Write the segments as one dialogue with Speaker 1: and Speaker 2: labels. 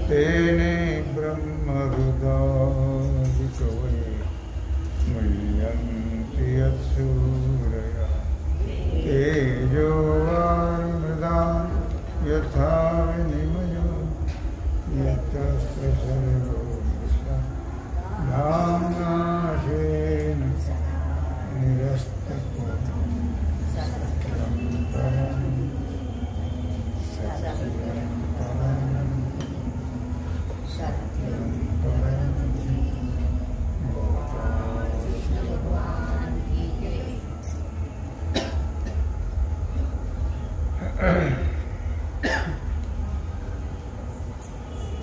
Speaker 1: तेने ब्रह्महृदादि कवये मुह्यन्ति यत्सूरया तेजो वारिमृदा यथा विनिमयो यत्र सर्वो धाम्नाशेन निरस्तको सत्यं परं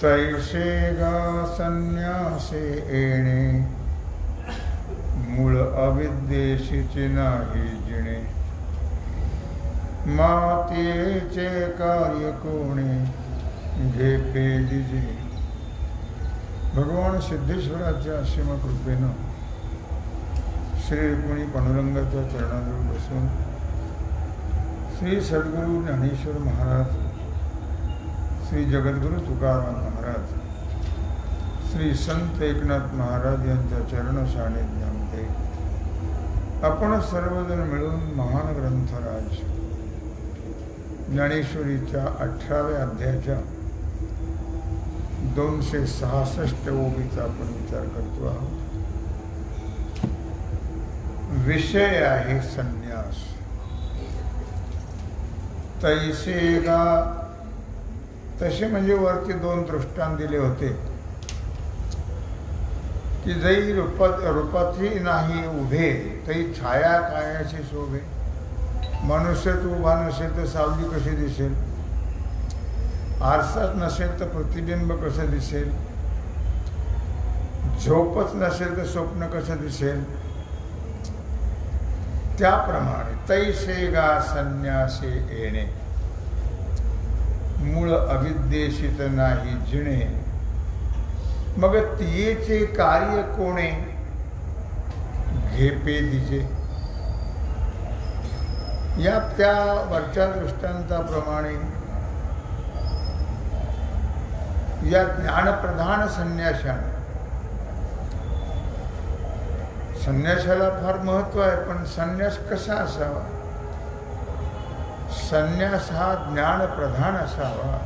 Speaker 1: तैसे गा संन्यासे येणे मूळ अविद्येशीचे नाही जिणे मातेचे कार्य कोणे घे पेलिजे. भगवान सिद्धेश्वराच्या असीम कृपेनं श्री रुक्मिणी पांडुरंगाच्या चरणाजवळ बसून श्री सद्गुरू ज्ञानेश्वर महाराज, श्री जगद्गुरु तुकाराम महाराज, श्री संत एकनाथ महाराज यांच्या चरण सानिध्यामध्ये आपण सर्वजण मिळून महान ग्रंथराज ज्ञानेश्वरीच्या 18व्या अध्यायाच्या 266 ओवीचा आपण विचार करतो आहोत. विषय आहे संन्यास. तैसे गा, तसे म्हणजे वरती 2 दृष्टांत दिले होते की जै रूपाची नाही उभे तै छाया कायाची शोभे. मनुष्यच उभा नसेल तर सावली कशी दिसेल, आरसाच नसेल तर प्रतिबिंब कसं दिसेल, झोपच नसेल तर स्वप्न कसं दिसेल. त्याप्रमाणे तैसे गा संन्यासे येणे मूळ अविद्येशीत नाही जिणे मग तियेचे कार्य कोणे घेपे दिजे. या त्या वरच्या दृष्टांताप्रमाणे या ज्ञानप्रधान संन्यासाला फार महत्व आहे. पण संन्यास कसा असावा? संन्यास हा ज्ञानप्रधान असावा.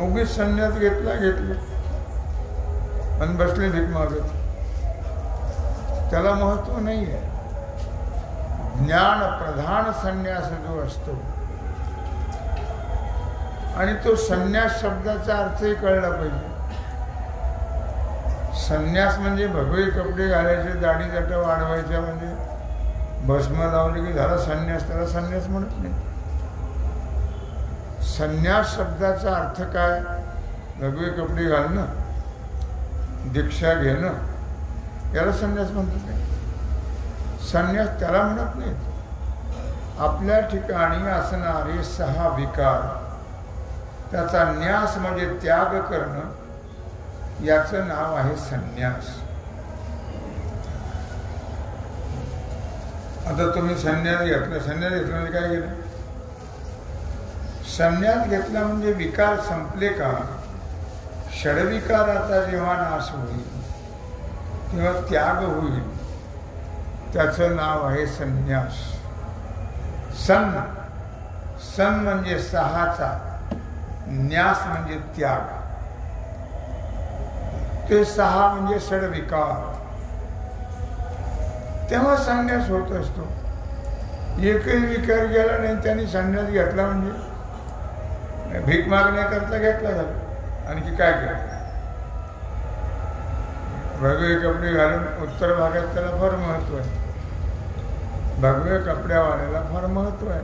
Speaker 1: उगीच संन्यास घेतला आणि बसले भीक मागत, त्याला महत्व नाही आहे. ज्ञानप्रधान संन्यास जो असतो आणि तो संन्यास शब्दाचा अर्थही कळला पाहिजे. संन्यास म्हणजे भगवे कपडे घालायचे, दाढी जटा वाढवायच्या, म्हणजे भस्म लावले की झाला संन्यास. त्याला संन्यास म्हणत नाही. संन्यास शब्दाचा अर्थ काय? भगवे कपडे घालणं, दीक्षा घेणं, याला संन्यास म्हणतात नाही. संन्यास त्याला म्हणत नाही. आपल्या ठिकाणी असणारे 6 विकार, त्याचा न्यास म्हणजे त्याग करणं, याचं नाव आहे संन्यास. आता तुम्ही संन्यास घेतला, संन्यास घेतला म्हणजे काय केलं? संन्यास घेतला म्हणजे विकार संपले का? षडविकाराचा जेव्हा नाश होईल तेव्हा त्याग होईल, त्याचं नाव आहे संन्यास. सन म्हणजे 6चा, न्यास म्हणजे त्याग. ते 6 म्हणजे षडविकार. तेव्हा संन्यास होत असतो. एकही विकार गेला नाही, त्यांनी संन्यास घेतला म्हणजे भीक मागण्याकरता घेतला जातो. आणखी काय केलं? भगवे कपडे घालून उत्तर भागात त्याला फार महत्व आहे. भगवे कपड्यावाल्याला फार महत्व आहे.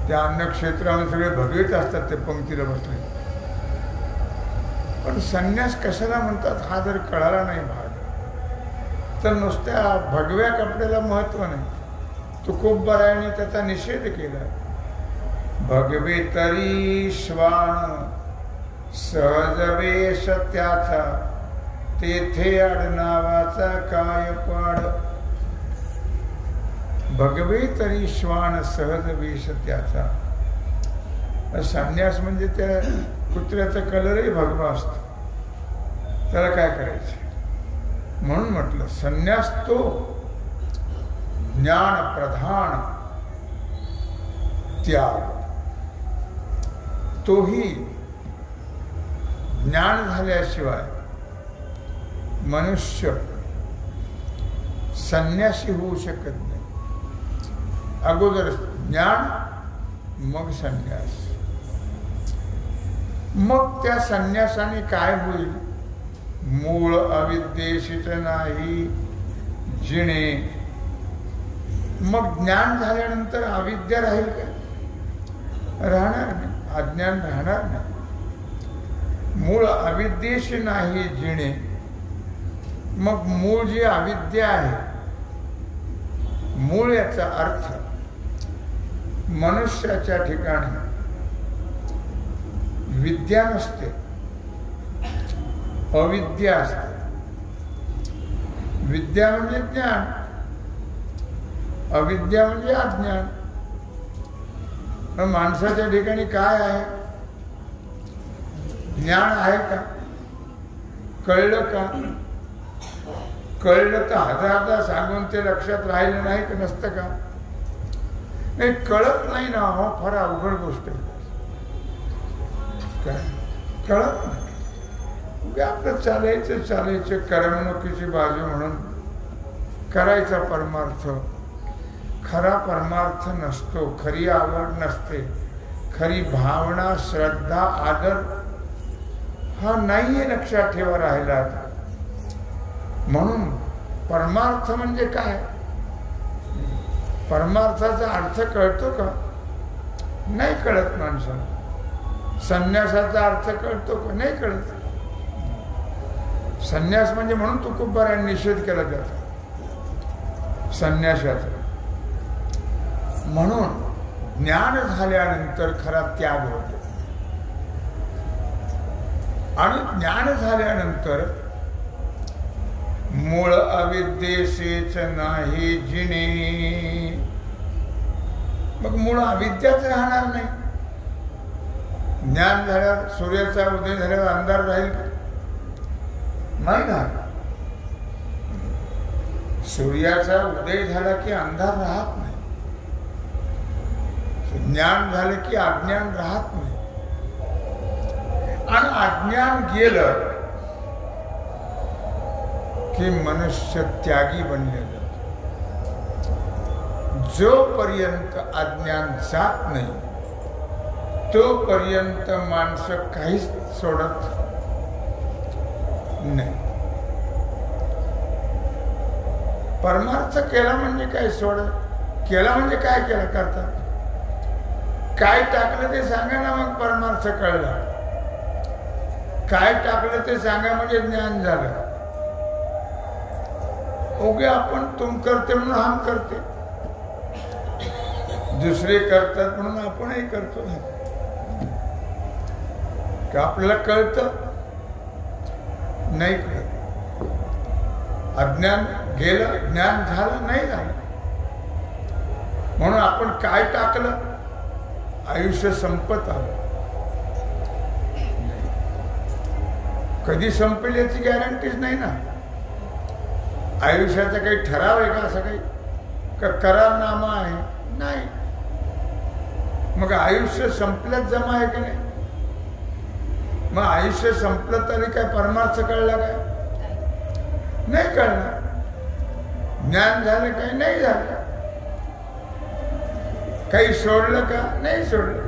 Speaker 1: त्या अन्नक्षेत्रामध्ये सगळे भगवेच असतात, ते पंक्तीला बसले. पण संन्यास कशाला म्हणतात हा जर कळाला नाही भाग, तर नुसत्या भगव्या कपड्याला महत्व नाही. तुकोबरायाने त्याचा निषेध केला. भगवे तरी श्वान सहज वेश त्याचा, तेथे आडनावाचा काय पाड. भगवे तरी श्वान सहज वेश त्याचा. संन्यास म्हणजे त्या कुत्र्याचा कलरही भगवा असतो, त्याला काय करायचं. म्हणून म्हटलं संन्यास तो ज्ञान प्रधान त्याग. तोही ज्ञान झाल्याशिवाय मनुष्य संन्यासी होऊ शकत नाही. अगोदर ज्ञान मग संन्यास. मग त्या संन्यासाने काय होईल. मूळ अविद्येशीच नाही जिणे. मग ज्ञान झाल्यानंतर अविद्या राहील का. राहणार नाही. अज्ञान राहणार नाही. मूळ अविद्येशी नाही जिणे. मग मूळ जी अविद्या आहे, मूळ याचा अर्थ मनुष्याच्या ठिकाणी विद्या नसते, अविद्या असते. विद्या म्हणजे ज्ञान, अविद्या म्हणजे अज्ञान. माणसाच्या ठिकाणी काय आहे. ज्ञान आहे का. कळलं का. कळलं तर हजारदा सांगून ते लक्षात राहिलं नाही का नसतं का. नाही कळत नाही ना. हो फार अवघड गोष्ट आहे. काय कळत नाही. आपलं चालायचं करमणुकीची बाजू म्हणून करायचा परमार्थ. खरा परमार्थ नसतो. खरी आवड नसते. खरी भावना श्रद्धा आदर हा नाहीये लक्षात ठेवा राहिला आता. म्हणून परमार्थ म्हणजे काय. परमार्थाचा अर्थ कळतो का. नाही कळत माणसाला. संन्यासाचा अर्थ कळतो का. नाही कळत. संन्यास म्हणजे म्हणून तुकोबारांनी निषेध केला त्याचा संन्यासाचा. म्हणून ज्ञान झाल्यानंतर खरा त्याग होतो. आणि ज्ञान झाल्यानंतर मूळ अविद्येशीच नाही जिणे. मग मूळ अविद्याच राहणार नाही. ज्ञान झाल्यावर सूर्याचा उदय झाल्यावर अंधार राहील का. नाही राहणार. सूर्याचा उदय झाला की अंधार राहत नाही. ज्ञान झालं की अज्ञान राहत नाही. आणि अज्ञान गेलं की मनुष्य त्यागी बनले जातो. जोपर्यंत अज्ञान जात नाही तोपर्यंत माणसं काहीच सोडत नाही. परमार्थ केला म्हणजे काय सोड. केला म्हणजे काय केलं करतात. काय टाकलं ते सांगा ना. मग परमार्थ कळला. काय टाकलं ते सांगा म्हणजे ज्ञान झालं. ओके आपण तुम करते म्हणून हम करते. दुसरे करतात म्हणून आपणही करतो. का आपल्याला कळतं नाही कळत. अज्ञान गेलं ज्ञान झालं नाही झालं. म्हणून आपण काय टाकलं आयुष्य संपत आलं. कधी संपेल याची गॅरंटीच नाही ना. आयुष्याचा काही ठराव आहे का. असं काही का करारनामा आहे नाही. मग आयुष्य संपल्यात जमा आहे की नाही. मग आयुष्य संपलं तरी काय परमार्थ कळला काय. नाही कळणार. ज्ञान झालं काही नाही झालं. काही सोडलं का नाही सोडलं.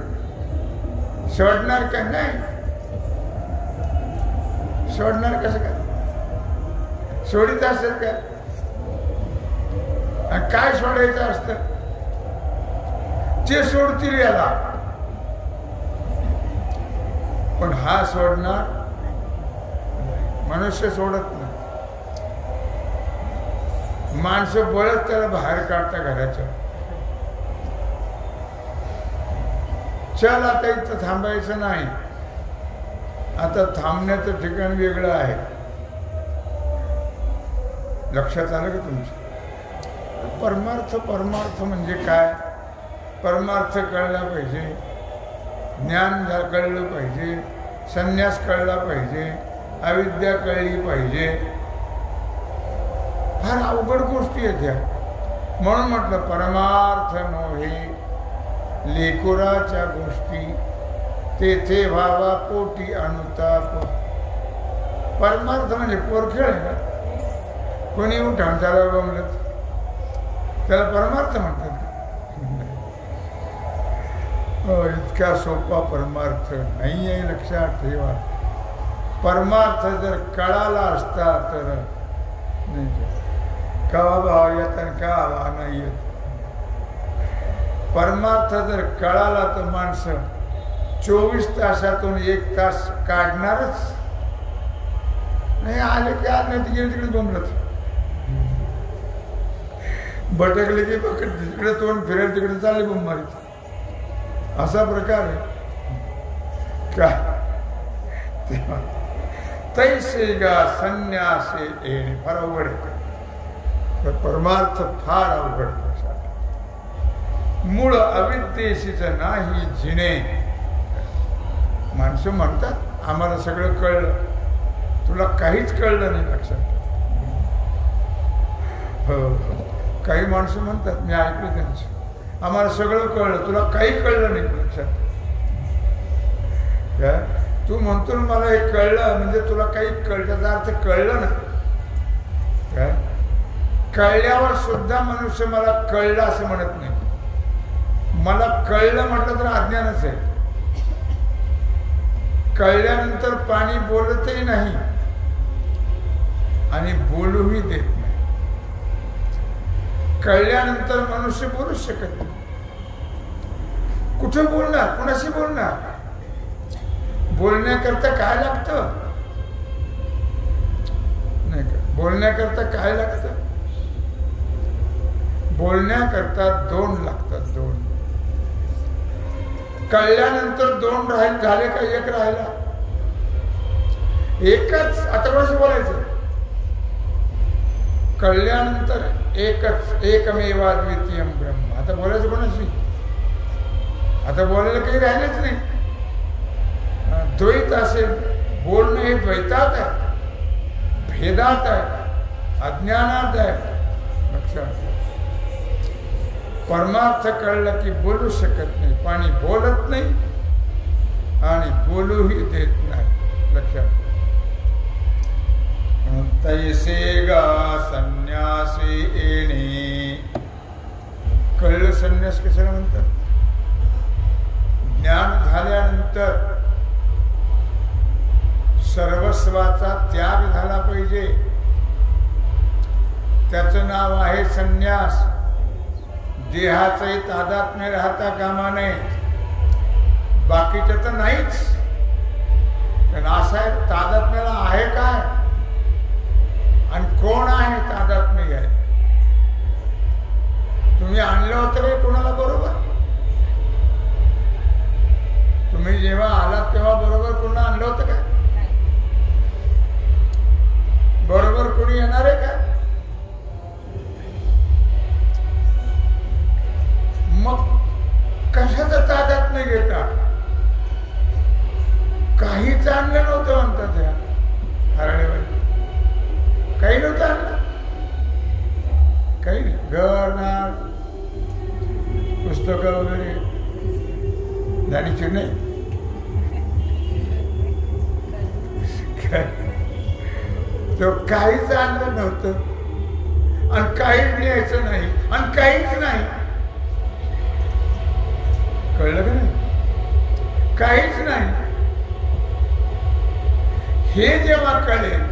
Speaker 1: सोडणार का नाही. सोडणार कसं काय. सोडित असेल का. काय सोडायचं असतं ते सोडतील याला. पण हा सोडणार. मनुष्य सोडत नाही. माणसं बळच त्याला बाहेर काढता घराच्या. चल आता इथं थांबायचं नाही. आता थांबण्याचं ठिकाण वेगळं आहे. लक्षात आलं का तुमचं. परमार्थ म्हणजे काय. परमार्थ कळला पाहिजे. ज्ञान कळलं पाहिजे, संन्यास कळला पाहिजे, अविद्या कळली पाहिजे. फार अवघड गोष्टी आहेत ह्या. म्हणून म्हटलं परमार्थ नव्हे लेकुराच्या गोष्टी, तेथे व्हावा पोटी अनुताप. परमार्थ म्हणजे पोरखेळ आहे का? कोणी उठाण त्याला गमलं त्याला परमार्थ म्हणतात. इतका सोपा परमार्थ नाही आहे, लक्षात ठेवा. परमार्थ जर कळाला असता तर कवा भाव येत आणि का हवा नाही येत. परमार्थ जर कळाला तर माणसं 24 तासातून 1 तास काढणारच नाही. आले की आज नाही तिकडे तिकडे बोंबलत भटकले की तिकडे तोंड फिरेल तिकडे चालले बोंब मारीत. असा प्रकार आहे का? तैसे गा संन्यासे येणे फार अवघड आहे. तर परमार्थ फार अवघड आहे. मूळ अविद्येशीच नाही जिणे. माणसं म्हणतात आम्हाला सगळं कळलं, तुला काहीच कळलं नाही. लक्षात हो, काही माणसं म्हणतात, मी ऐकलं त्यांचं, आम्हाला सगळं कळलं, तुला काही कळलं नाही. लक्षात काय? तू म्हणतो मला हे कळलं म्हणजे तुला काही कळलं, त्याचा अर्थ कळलं नाही. काय कळल्यावर सुद्धा मनुष्य मला कळलं असं म्हणत नाही. मला कळलं म्हटलं तर अज्ञानच आहे. कळल्यानंतर पाणी बोलतही नाही आणि बोलूही देत नाही. कळल्यानंतर मनुष्य बोलूच शकत नाही. कुठे बोलणार, कुणाशी बोलणार? बोलण्याकरता काय लागतं? नाही का? बोलण्याकरता काय लागतं? बोलण्याकरता 2 लागतात. 2 कळल्यानंतर 2 झाले का 1 राहिला? एकच. आता कोणाशी बोलायचं? कळल्यानंतर एकच, एकमेवा द्वितीयम ब्रह्म. आता बोलायचं कोणाशी? आता बोलायला काही राहिलंच नाही. द्वैत असेल, बोलणं हे द्वैतात आहे, भेदात आहे, अज्ञानात आहे. लक्षात. परमार्थ कळलं की बोलू शकत नाही. पाणी बोलत नाही आणि बोलूही देत नाही. लक्षात. तैसे गा संन्यासे येणे. कळलं संन्यास कशाला म्हणतात? ज्ञान झाल्यानंतर सर्वस्वाचा त्याग झाला पाहिजे. त्याचं नाव आहे संन्यास. देहाचंही तादात्म्य राहता कामा नये. बाकीचं तर नाहीच. कारण असं आहे, तादात्म्याला आहे काय आणि कोण आहे तादात्म्य घ्याय? तुम्ही आणलं होतं रे कोणाला बरोबर? तुम्ही जेव्हा आलात तेव्हा बरोबर कोणाला आणलं होतं का? बरोबर कोणी येणार आहे का? मग कशाचं तादात्म्य घेता? काहीच आणलं नव्हतं म्हणतात या हरळेबाई. काही नव्हतं आणलं, काही नाही. घर नाळ पुस्तकं वगैरे जाणीची नाही. तो काहीच आणलं नव्हतं आणि काहीच न्यायचं नाही आणि काहीच नाही. कळलं का नाही? काहीच नाही. हे जेव्हा कळेल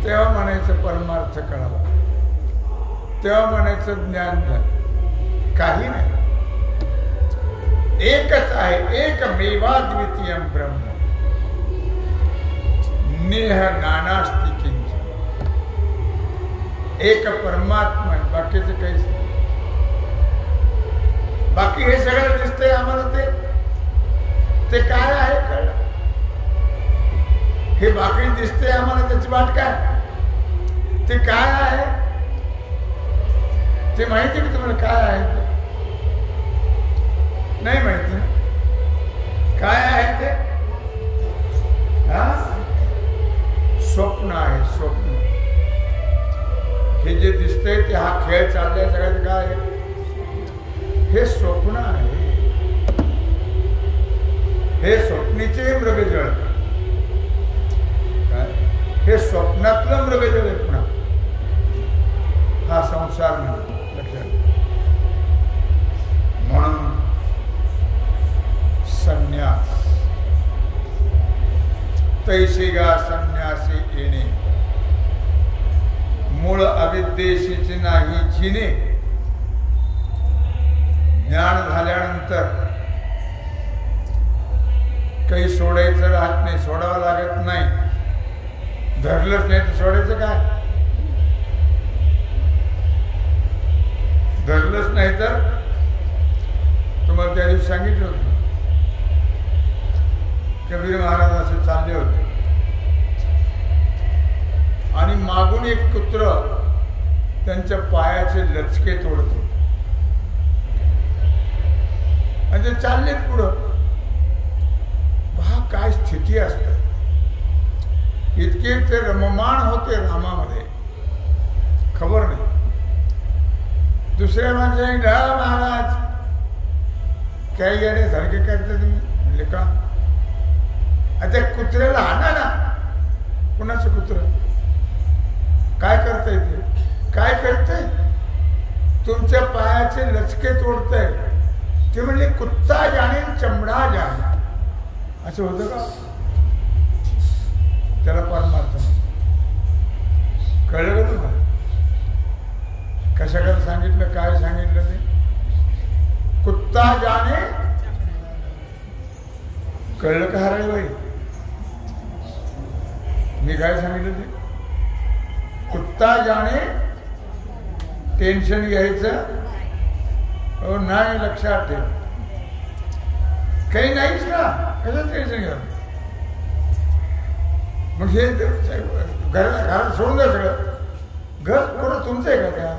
Speaker 1: तेव्हा म्हणायचं परमार्थ कळाला, तेव्हा म्हणायचं ज्ञान झालं. काही नाही, एकच आहे. एकमेवा द्वितीयम ब्रह्म. नेह नानास्ति किंचित. एक परमात्मा आहे, बाकीचं काहीच नाही. बाकी हे सगळं दिसतंय आम्हाला, ते काय आहे कळलं? हे बाकी दिसतंय आम्हाला, त्याची वाट काय? ते काय आहे ते माहिती की तुम्हाला? काय आहे ते नाही माहिती. हे स्वप्नीचे मृगजळ, हे स्वप्नातलं मृगजळ आहे. पुन्हा हा संसार नाही, लक्षात. म्हणून संन्यास, तैसिगा संन्यासी येणे, मूळ अविद्येशीचे नाही जिने. ज्ञान झाल्यानंतर काही सोडायचं राहत नाही, सोडावं लागत नाही. धरलंच नाही तर सोडायचं काय? धरलंच नाही तर तुम्हाला त्या दिवशी सांगितलं होतं, कबीर महाराज असे चालले होते आणि मागून एक कुत्र त्यांच्या पायाचे लचके तोडत होते आणि ते चालले पुढं. पहा काय स्थिती असते. इतके ते रममाण होते रामामध्ये, खबर नाही. दुसऱ्या माणसाने महाराज काही येणे सारखे करते तुम्ही, म्हणले का? आता कुत्र्याला आणा ना. कुणाचं कुत्र? काय करताय ते? काय करतंय? तुमच्या पायाचे लचके तोडतंय. ते म्हणले कुत्ता जाणे चमडा जाणे. असं होतं का? त्याला परमार्थ कळलं का तुम्हाला? कशाकडे सांगितलं? काय सांगितलं ते? कुत्ता जाणे. कळलं का हराय बाई? मी काय सांगितलं ते? कुत्ता जाणे. टेन्शन घ्यायचं हो नाही, लक्षात ठेव. काही नाहीच ना, कसं टेन्शन घ्या? मग हे घरात सोडून द्या सगळं. घर कोण तुमचं आहे का? त्या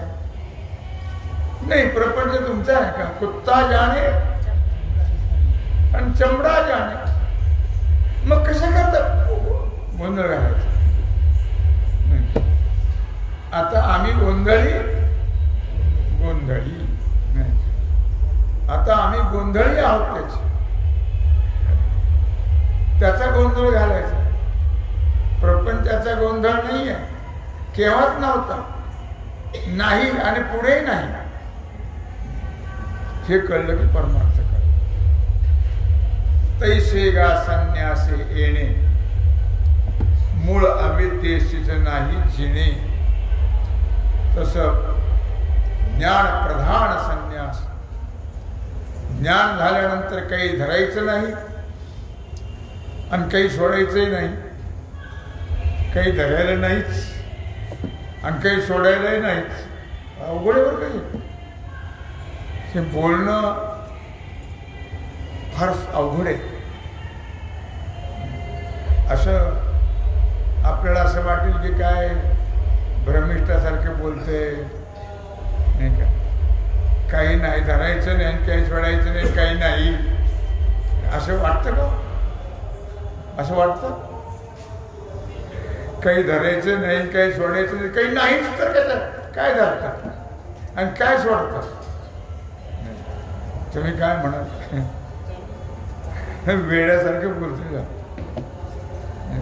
Speaker 1: नाही, प्रपंच तुमचा आहे का? कुत्ता जाणे आणि चमडा जाणे. मग कसं करतात? गोंधळ घालायचा. आता आम्ही गोंधळी नाही, आता आम्ही गोंधळी आहोत. त्याचा गोंधळ घालायचा. प्रपंचाचा गोंधळ नाही आहे, केव्हाच नव्हता, नाही आणि पुढे नाही. हे कळलं की परमार्थ कळलं. तैसेगा संन्यासे येणे, मूळ अविद्येशीच नाही जिणे. तसं ज्ञान प्रधान संन्यास. ज्ञान झाल्यानंतर काही धरायचं नाही आणि काही सोडायचंही नाही. काही धरायला नाहीच आणि काही सोडायलाही नाहीच. अवघडेवर काही हे बोलणं फार अवघड आहे. असं आपल्याला असं वाटेल की काय भ्रमिष्ठासारखे बोलते नाही का? काही नाही धरायचं नाही, काही सोडायचं नाही, काही नाही, असं वाटतं का? असं वाटतं? काही धरायचं नाही, काही सोडायचं नाही, काही नाहीच तर कसं काय धरतात आणि काय सोडतात? तुम्ही काय म्हणाल? वेड्यासारखं बोलते का?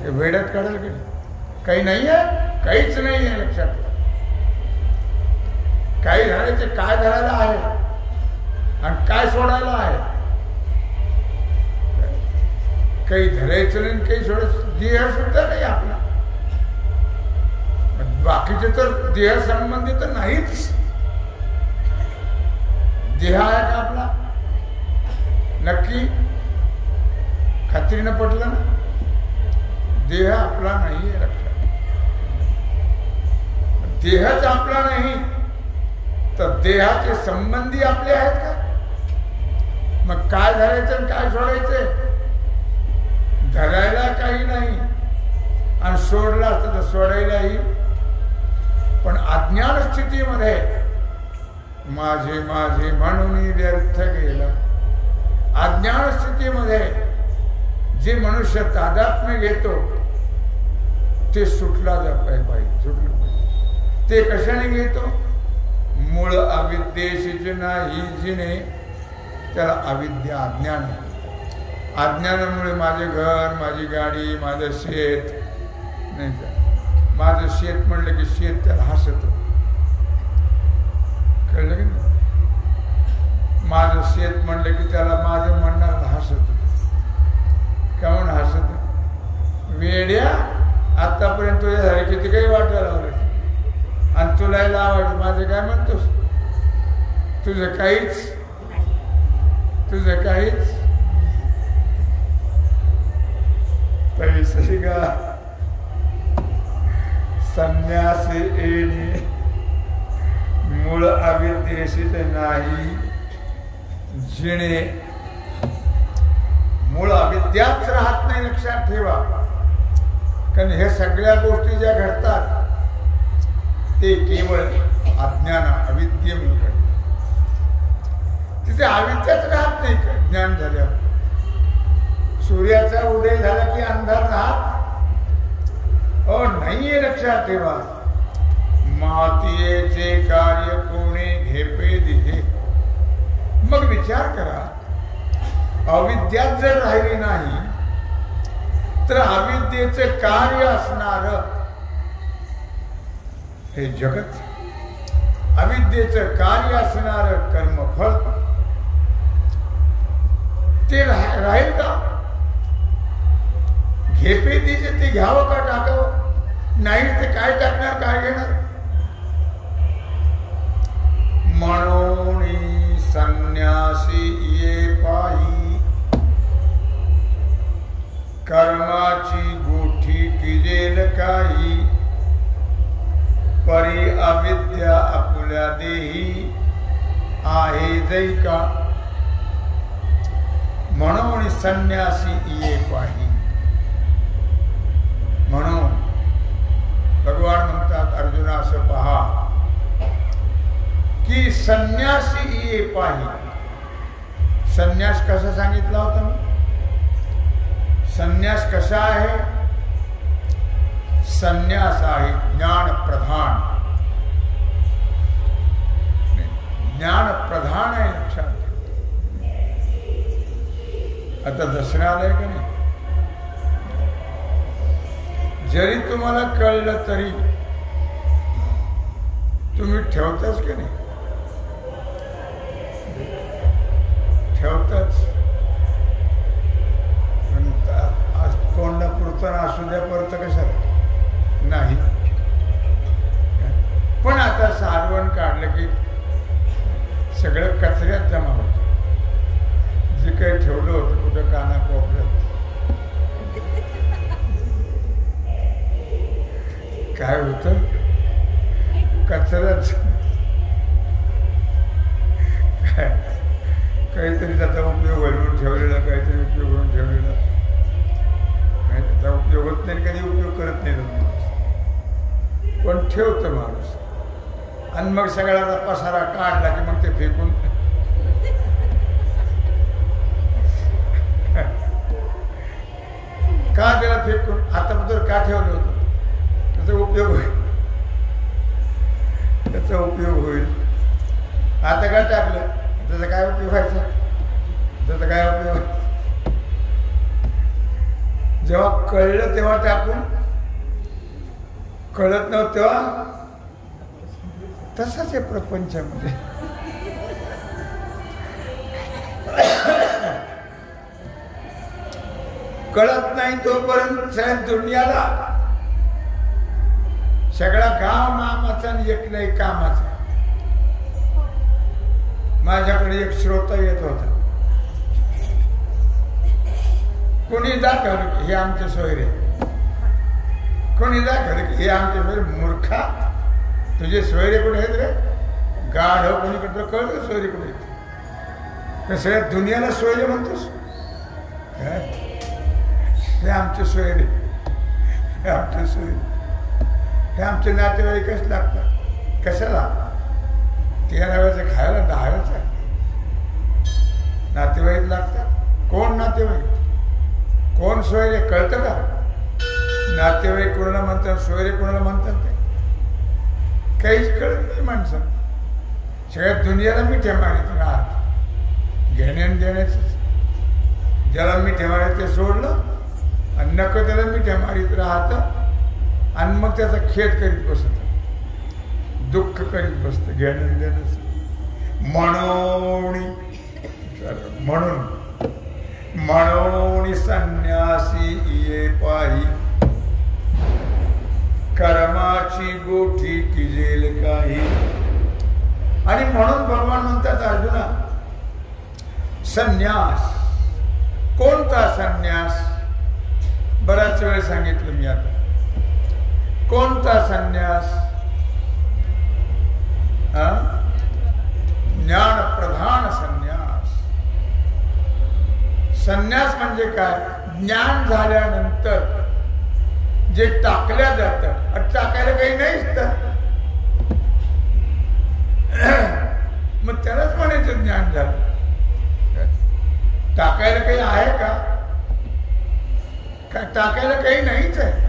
Speaker 1: वेड्यात काढाल का? काही नाही आहे, काहीच नाही आहे. लक्षात ठेवा. काही धरायचे, काय धरायला आहे आणि काय सोडायला आहे. काही धरायचं नाही, काही सोडायचं. देह सुद्धा नाही आपला. बाकीचे तर देह संबंधी तर नाहीच. देह आहे का आपला? नक्की खात्रीनं पटलं ना? देह आपला नाही आहे. लक्षात. देहच आपला नाही तर देहाचे संबंधी आपले आहेत का? मग काय धरायचं आणि काय सोडायचं? धरायला काही नाही आणि सोडला असतं तर सोडायलाही. पण अज्ञान स्थितीमध्ये माझे माझे म्हणून व्यर्थ गेला. अज्ञान स्थितीमध्ये जे मनुष्य तादात्म्य घेतो ते सुटला जात पाहिजे, सुटलं पाहिजे. ते कशाने घेतो? मूळ अविद्येशीच नाही जिने, त्याला अविद्या अज्ञान आहे. अज्ञानामुळे माझे घर, माझी गाडी, माझं शेत, नाही का, माझं शेत म्हणलं की शेत त्याला हसत, कळलं की नाही? माझं शेत म्हणलं की त्याला माझं म्हणणार हसत. का म्हणून हसत? वेड्या, आतापर्यंत तुझ्या झाले किती काही वाटायला लावलं आणि तुला लावायचं. माझं काय म्हणतोस? तुझं काहीच पैसे का संन्यासी येणे मूळ अविद्येशीच नाही जिणे. मूळ अविद्याच राहत नाही, लक्षात ठेवा. कारण हे सगळ्या गोष्टी ज्या घडतात ते केवळ अज्ञान अविद्येमुळे घडतात. तिथे अविद्याच राहत नाही ज्ञान झाल्यावर. सूर्याचा उदय झाला की अंधार राहत नाहीये, लक्षात ठेवा. मातीयेचे कार्य कोणी घेपे दिले. मग विचार करा, अविद्यात जर राहिली नाही तर अविद्येचे कार्य असणार हे जगत, अविद्येचं कार्य असणार कर्मफळ ते राहील का? घेपे दिजे ते घ्यावं का टाकावं? नाही ते काय टाकणार, काय घेणार? म्हणून संन्यासी ये पायी कर्माची गोठी किजेल काही. परी अविद्या आपुल्या देही आहे जैका. म्हणून संन्यासी ये पाही. म्हणून भगवान म्हणतात अर्जुना असं पहा की संन्यासी ये पाही. संन्यास कसा सांगितला होता मी? संन्यास कसा आहे? संन्यास आहे ज्ञान प्रधान. ज्ञान प्रधान आहे, लक्षात. आता दसरा आलाय का नाही? जरी तुम्हाला कळलं तरी तुम्ही ठेवताच की नाही? ठेवताच. आज तोंडा पुरता असू द्या, परत कशाला नाही. पण आता सारवण काढलं की सगळं कचऱ्यात जमा होतं. जे काही ठेवलं होतं कुठं कानाकोपऱ्यात, काय होतं? कचराच. काहीतरी त्याचा उपयोग होईल म्हणून ठेवलेला, काहीतरी उपयोग म्हणून ठेवलेला. त्याचा उपयोग होत नाही, कधी उपयोग करत नाही माणूस, पण ठेवतं माणूस. आणि मग सगळ्याचा पसारा काढला की मग ते फेकून का त्याला फेकून आतापर्यंत का ठेवलं होतं? त्याचा उपयोग होईल, त्याचा उपयोग होईल. आता काय टाकलं, त्याचा काय उपयोग व्हायचा? त्याचा काय उपयोग? जेव्हा कळलं तेव्हा टाकून, कळत नव्हतं तेव्हा. तसंच आहे प्रपंचामध्ये. कळत नाही तोपर्यंत सगळ्या दुनियाला, सगळा गाव मामाचा आणि एक नाही कामाचा. माझ्याकडे एक श्रोता येत होता. कोणी दाखवलं की हे आमचे सोयरे, कोणी दाखवलं की हे आमचे सोयरे. मूर्खा, तुझे सोयरे कुठे आहेत रे? गाढ हो, कोणी कडे कळलं सोयरे कुठे आहेत? सगळ्या दुनियाला सोयरे म्हणतोस? हे आमचे सोयरे, हे आमचे सोयरे, हे आमचे नातेवाईकच लागतात. कशाला? 13 वेळेचं खायला 10 वेळेचं नातेवाईक लागतात. कोण नातेवाईक, कोण सोयरे कळतं का? नातेवाईक कोणाला म्हणतात, सोयरे कोणाला म्हणतात ते काहीच कळत नाही माणसं. सगळ्या दुनियाला मिठ्या मारित राहत, घेण्यान देण्याच. ज्याला मिठ्या मारायचं ते सोडलं आणि नको त्याला मिठ्या मारीत राहत आणि मग त्याचा खेळ करीत बसत, दुःख करीत बसत, घेणं देणंच. म्हणून संन्यासी ये पाही, कर्माची गोठी किजेल काही. आणि म्हणून भगवान म्हणतात अर्जुना, संन्यास. कोणता संन्यास? बराच वेळ सांगितलं मी आता. कोणता संन्यास? ज्ञान प्रधान संन्यास. संन्यास म्हणजे काय? ज्ञान झाल्यानंतर जे टाकल्या जातं, टाकायला काही नाहीच तर मग त्यालाच म्हणायचं ज्ञान झालं. टाकायला काही आहे का? टाकायला काही नाहीच आहे.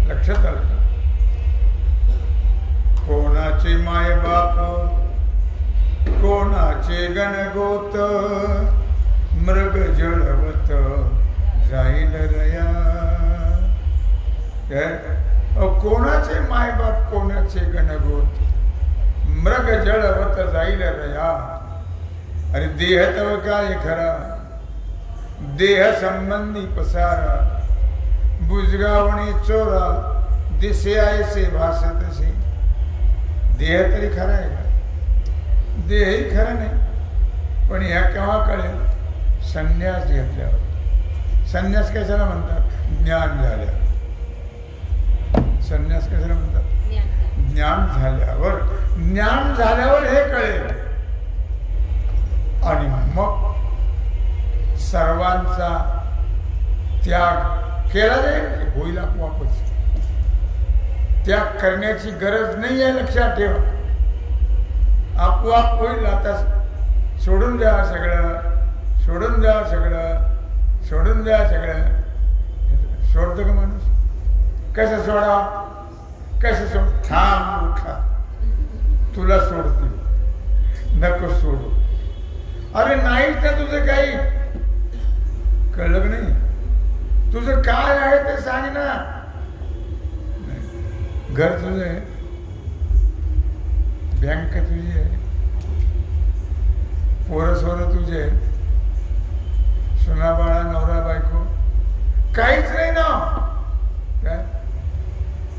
Speaker 1: लक्षात आलं का? कोणाचे माय बाप, कोणाचे गणगोत, मृग जळवत जाईल रया. कोणाचे माय बाप, कोणाचे गणगोत, मृग जळवत जाईल रया. अरे देह तव काय खरा, देह संबंधी पसारा, बुजगावणी चोरा, दिसे ऐसे भासतसे. देह तरी खरा आहे का? देहही खरं नाही. पण ह्या केव्हा कळेल? संन्यास घेतल्यावर. संन्यास कशाला म्हणतात? ज्ञान झाल्यावर. संन्यास कशाला म्हणतात? ज्ञान झाल्यावर. ज्ञान झाल्यावर हे कळेल. आणि मग सर्वांचा त्याग केला जाईल, होईल आपोआपच. त्याग करण्याची गरज नाही आहे, लक्षात ठेवा. आपोआप होईल. आता सोडून द्या सगळं, सोडून द्या सगळं, सोडून द्या सगळं. सोडतो का माणूस? कसं सोडा? कसं सोड? थांब, उठा, तुला सोडते, नको सोडू. अरे नाही तर तुझं काही कळलं नाही. तुझं काय आहे ते सांग ना. घर तुझं आहे, बँक तुझी आहे, पोरं सोरं तुझे, सुना बाळा, नवरा बायको, काहीच नाही ना. काय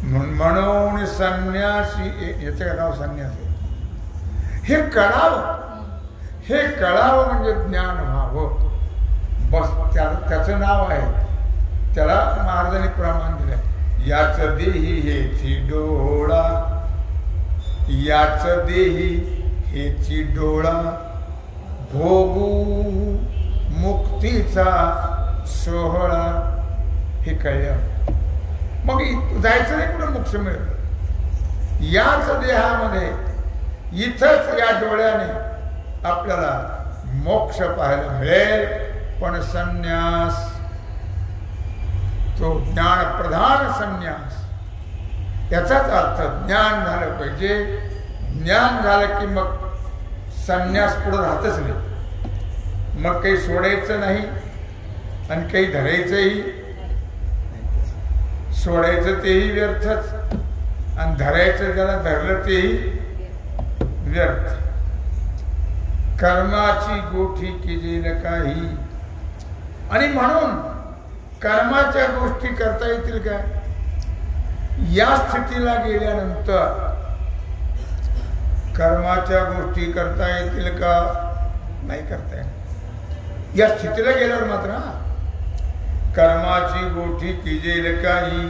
Speaker 1: म्हणून संन्यासी, याचं नाव संन्यास आहे. हे कळावं, हे कळावं म्हणजे ज्ञान व्हावं. बस त्याचं नाव आहे. त्याला महाराजांनी प्रमाण दिलं. याच देही हेची डोळा, याच देही हेची डोळा, भोगू मुक्तीचा सोहळा. हे कळलं मग जायचं नाही कुठं मोक्ष मिळत. याच देहामध्ये, इथंच या डोळ्याने आपल्याला मोक्ष पाहायला मिळेल. पण संन्यास, तो ज्ञान प्रधान संन्यास, याचाच अर्थ ज्ञान झालं पाहिजे. ज्ञान झालं की मग संन्यास पुढे राहतच नाही. मग काही सोडायचं नाही आणि काही धरायचंही. सोडायचं तेही व्यर्थच आणि धरायचं ज्याला धरलं तेही व्यर्थ. कर्माची गोठी केलेलं काही. आणि म्हणून कर्माच्या गोष्टी करता येतील का? या स्थितीला गेल्यानंतर कर्माच्या गोष्टी करता येतील का? नाही करता येईल. या स्थितीला गेल्यावर मात्र कर्माची गोठी किजेल काही.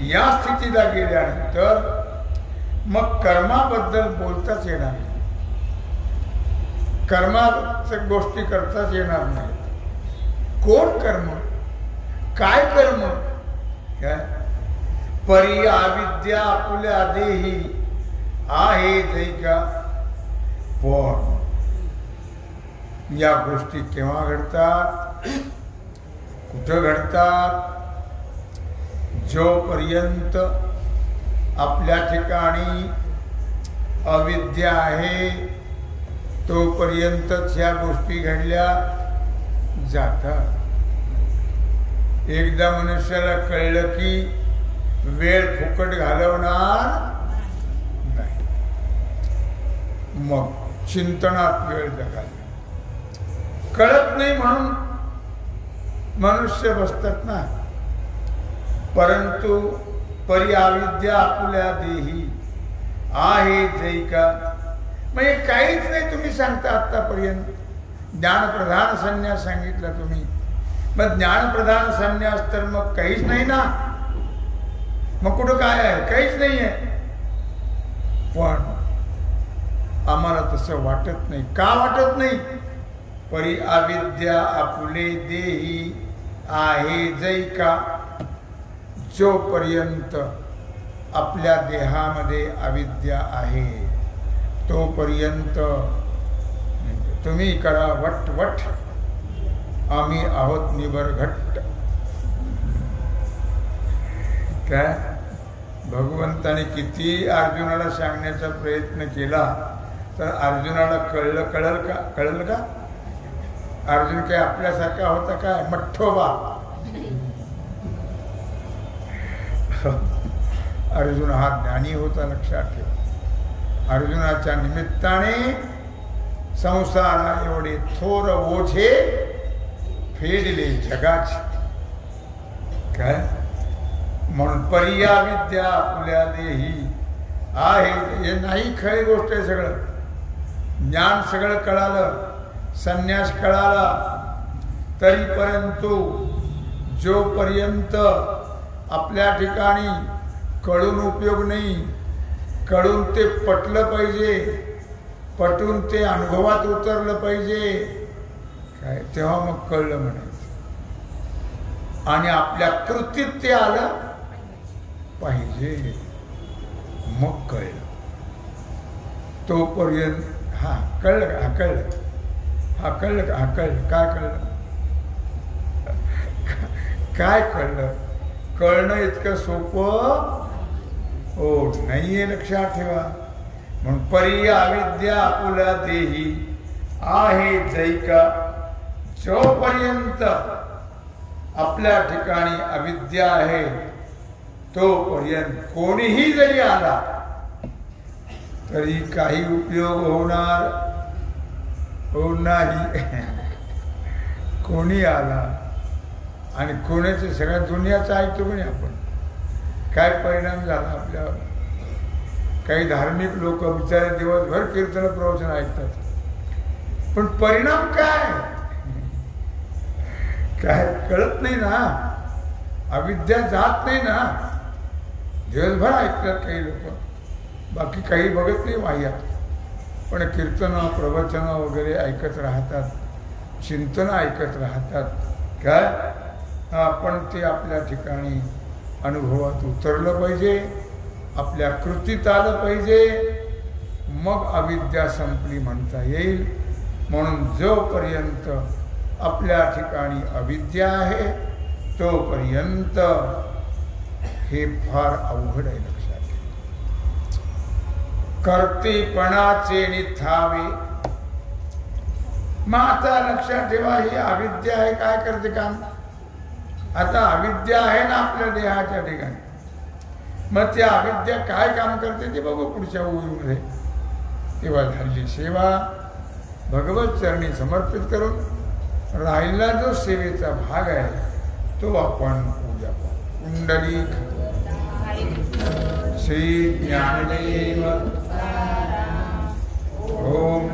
Speaker 1: या स्थितीला गेल्यानंतर मग कर्माबद्दल बोलताच येणार नाही, कर्माच्या गोष्टी करताच येणार नाही. कोण कर्म, काय कर्म? काय परी अविद्या आपुल्या देही आहे जैका. पण या गोष्टी केव्हा घडतात, कुठं घडतात? जोपर्यंत आपल्या ठिकाणी अविद्या आहे तोपर्यंतच ह्या गोष्टी घडल्या जातात. एकदा मनुष्याला कळलं की वेळ फुकट घालवणार नाही, मग चिंतनात वेळ जगाल. कळत नाही म्हणून मनुष्य बसतात ना. परंतु परी अविद्या आपुल्या देही आहे जैका. म्हणजे काहीच नाही तुम्ही सांगता आतापर्यंत. ज्ञानप्रधान संन्यास सांगितला तुम्ही, मग ज्ञानप्रधान संन्यास तर मग काहीच नाही ना. मग कुठं काय आहे? काहीच नाही आहे. पण आम्हाला तसं वाटत नाही. का वाटत नाही? परी अविद्या आपुले देही आहे जैका. जोपर्यंत आपल्या देहामध्ये अविद्या आहे तोपर्यंत तुम्ही करा वट वट, आम्ही आहोत निबरघट्ट. काय भगवंताने किती अर्जुनाला सांगण्याचा प्रयत्न केला तर अर्जुनाला कळलं का? अर्जुन काय आपल्यासारखा होता काय? मठ्ठोबा. अर्जुन हा ज्ञानी होता, लक्षात ठेवा. अर्जुनाच्या निमित्ताने संसारा एवढे थोर ओझे फेडले जगाचे. काय म्हणून पर्या विद्या आपुल्या देही आहे. हे नाही खरी गोष्ट आहे. सगळं ज्ञान सगळं कळालं, संन्यास कळाला, तरी परंतु जोपर्यंत आपल्या ठिकाणी कळून उपयोग नाही. कळून ते पटलं पाहिजे, पटून ते अनुभवात उतरलं पाहिजे. काय तेव्हा मग कळलं म्हणायचं. आणि आपल्या कृतीत ते आलं पाहिजे, मग कळलं. तोपर्यंत हा कळलं का? हा कळलं. हा कळलं का? हा कळलं. काय कळलं? काय कळलं? कळणं इतकं सोपं हो नाहीये, लक्षात ठेवा. म्हणून परी अविद्या आपुल्या देही आहे जैका. जोपर्यंत आपल्या ठिकाणी अविद्या आहे तोपर्यंत कोणीही जरी आला तरी काही उपयोग होणार नाही. कोणी आला आणि कोणाचे सगळ्या दुनियाचं ऐकतो की नाही आपण. काय परिणाम झाला आपल्यावर. काही धार्मिक लोक बिचारे दिवसभर कीर्तन प्रवचन ऐकतात, पण परिणाम काय काय कळत नाही ना. अविद्या जात नाही ना. दिवसभर ऐकतात काही लोक, बाकी काही बघत नाही वाह्यात, पण कीर्तन प्रवचन वगैरे ऐकत राहतात, चिंतन ऐकत राहतात. काय आपण ते आपल्या ठिकाणी अनुभवात उतरलं पाहिजे, आपल्या कृतीत आलं पाहिजे, मग अविद्या संपली म्हणता येईल. म्हणून जोपर्यंत आपल्या ठिकाणी अविद्या आहे तोपर्यंत हे फार अवघड आहे. लक्षात कर्तेपणाचे निथावे. मग आता लक्षात ठेवा, ही अविद्या आहे. काय करते काम? आता अविद्या आहे ना आपल्या देहाच्या ठिकाणी, मग त्या अविद्या काय काम करते ते बघू पुढच्या ओळीमध्ये. तेव्हा झाली सेवा भगवत चरणी समर्पित करून राहिला जो सेवेचा भाग आहे तो आपण पूजा करू. कुंडली श्री ज्ञानदेव ओम